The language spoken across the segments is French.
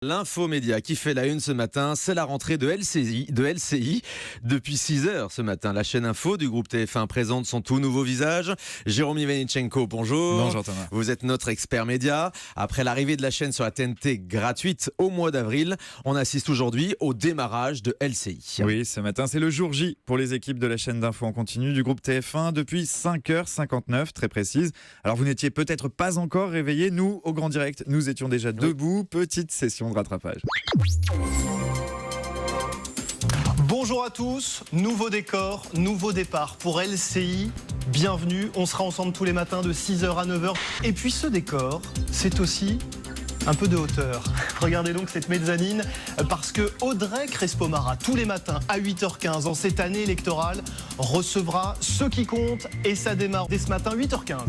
L'infomédia qui fait la une ce matin, c'est la rentrée de LCI depuis 6h ce matin. La chaîne info du groupe TF1 présente son tout nouveau visage. Jérôme Ivanichenko, bonjour. Bonjour Thomas. Vous êtes notre expert média. Après l'arrivée de la chaîne sur la TNT gratuite au mois d'avril, on assiste aujourd'hui au démarrage de LCI. Oui, ce matin, c'est le jour J pour les équipes de la chaîne d'info en continu du groupe TF1 depuis 5h59, très précise. Alors vous n'étiez peut-être pas encore réveillés. Nous, au Grand Direct, nous étions déjà debout. Petite session de rattrapage. Bonjour à tous, nouveau décor, nouveau départ pour LCI. Bienvenue, on sera ensemble tous les matins de 6h à 9h. Et puis ce décor, c'est aussi un peu de hauteur. Regardez donc cette mezzanine, parce que Audrey Crespo-Mara, tous les matins à 8h15 en cette année électorale, recevra ceux qui comptent et ça démarre dès ce matin 8h15.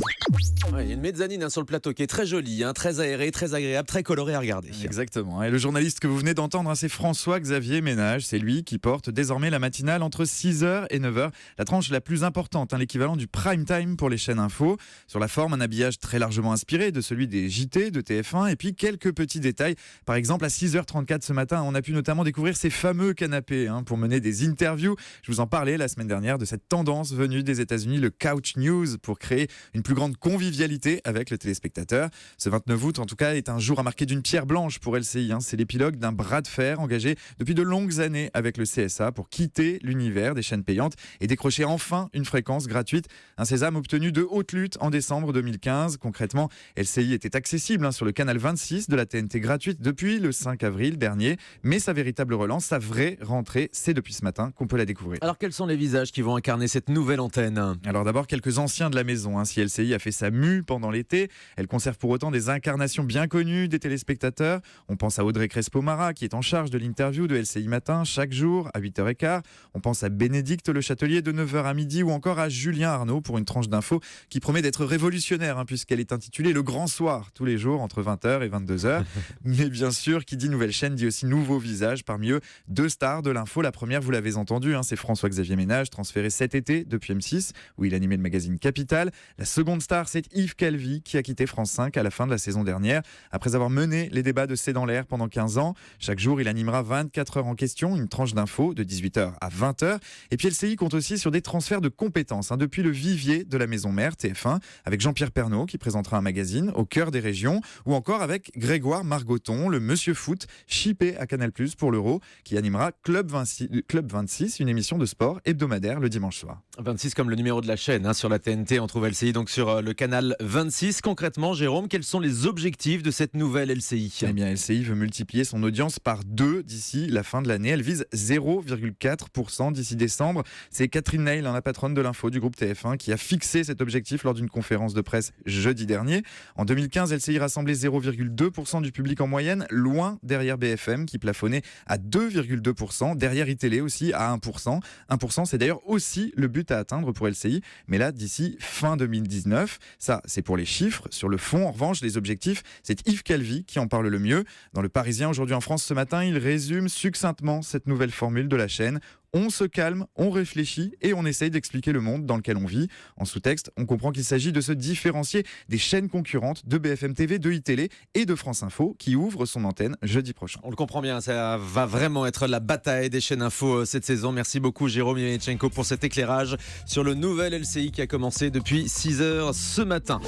Ouais, il y a une mezzanine sur le plateau qui est très jolie, très aérée, très agréable, très colorée à regarder. Exactement. Et le journaliste que vous venez d'entendre, c'est François-Xavier Ménage. C'est lui qui porte désormais la matinale entre 6h et 9h. La tranche la plus importante, l'équivalent du prime time pour les chaînes info. Sur la forme, un habillage très largement inspiré de celui des JT de TF1. Et puis quelques petits détails. Par exemple, à 6h34 ce matin, on a pu notamment découvrir ces fameux canapés pour mener des interviews. Je vous en parlais la semaine dernière de cette tendance venue des États-Unis, le Couch News, pour créer une plus grande convivialité avec le téléspectateur. Ce 29 août, en tout cas, est un jour à marquer d'une pierre blanche pour LCI. C'est l'épilogue d'un bras de fer engagé depuis de longues années avec le CSA pour quitter l'univers des chaînes payantes et décrocher enfin une fréquence gratuite. Un sésame obtenu de haute lutte en décembre 2015. Concrètement, LCI était accessible sur le canal 26 de la TNT gratuite depuis le 5 avril dernier. Mais sa véritable relance, sa vraie rentrée, c'est depuis ce matin qu'on peut la découvrir. Alors quels sont les visages qui vont incarner cette nouvelle antenne ? Alors d'abord, quelques anciens de la maison. Si LCI a fait sa mue pendant l'été, elle conserve pour autant des incarnations bien connues des téléspectateurs. On pense à Audrey Crespo-Mara qui est en charge de l'interview de LCI Matin chaque jour à 8h15. On pense à Bénédicte Le Châtelier de 9h à midi ou encore à Julien Arnaud pour une tranche d'info qui promet d'être révolutionnaire puisqu'elle est intitulée Le Grand Soir tous les jours entre 20h et 22h. Mais bien sûr, qui dit nouvelle chaîne dit aussi nouveau visage. Parmi eux, deux stars de l'info. La première, vous l'avez entendu, c'est François-Xavier Ménage, transféré cet été depuis M6 où il animait le magazine Capital. La seconde star, c'est Yves Calvi qui a quitté France 5 à la fin de la saison dernière après avoir mené les débats de C'est dans l'air pendant 15 ans. Chaque jour, il animera 24 heures en question, une tranche d'infos de 18h à 20h. Et puis LCI compte aussi sur des transferts de compétences depuis le vivier de la maison mère TF1 avec Jean-Pierre Pernaut qui présentera un magazine au cœur des régions ou encore avec Grégoire Margoton, le monsieur foot chippé à Canal+ pour l'Euro qui animera Club 26, une émission de sport hebdomadaire le dimanche soir. 26 comme le numéro de la chaîne sur la TNT, on trouve LCI donc sur le canal 26. Concrètement, Jérôme, quels sont les objectifs de cette nouvelle LCI ? Eh bien, LCI veut multiplier son audience par 2 d'ici la fin de l'année. Elle vise 0,4% d'ici décembre. C'est Catherine Neil, la patronne de l'info du groupe TF1, qui a fixé cet objectif lors d'une conférence de presse jeudi dernier. En 2015, LCI rassemblait 0,2% du public en moyenne, loin derrière BFM qui plafonnait à 2,2%, derrière iTélé aussi à 1%. 1%, c'est d'ailleurs aussi le but à atteindre pour LCI, mais là, d'ici fin 2019. Ça, c'est pour les chiffres. Sur le fond, en revanche, les objectifs, c'est Yves Calvi qui en parle le mieux. Dans Le Parisien, aujourd'hui en France, ce matin, il résume succinctement cette nouvelle formule de la chaîne. On se calme, on réfléchit et on essaye d'expliquer le monde dans lequel on vit. En sous-texte, on comprend qu'il s'agit de se différencier des chaînes concurrentes de BFM TV, de iTélé et de France Info qui ouvrent son antenne jeudi prochain. On le comprend bien, ça va vraiment être la bataille des chaînes info cette saison. Merci beaucoup Jérôme Ivanichenko pour cet éclairage sur le nouvel LCI qui a commencé depuis 6h ce matin.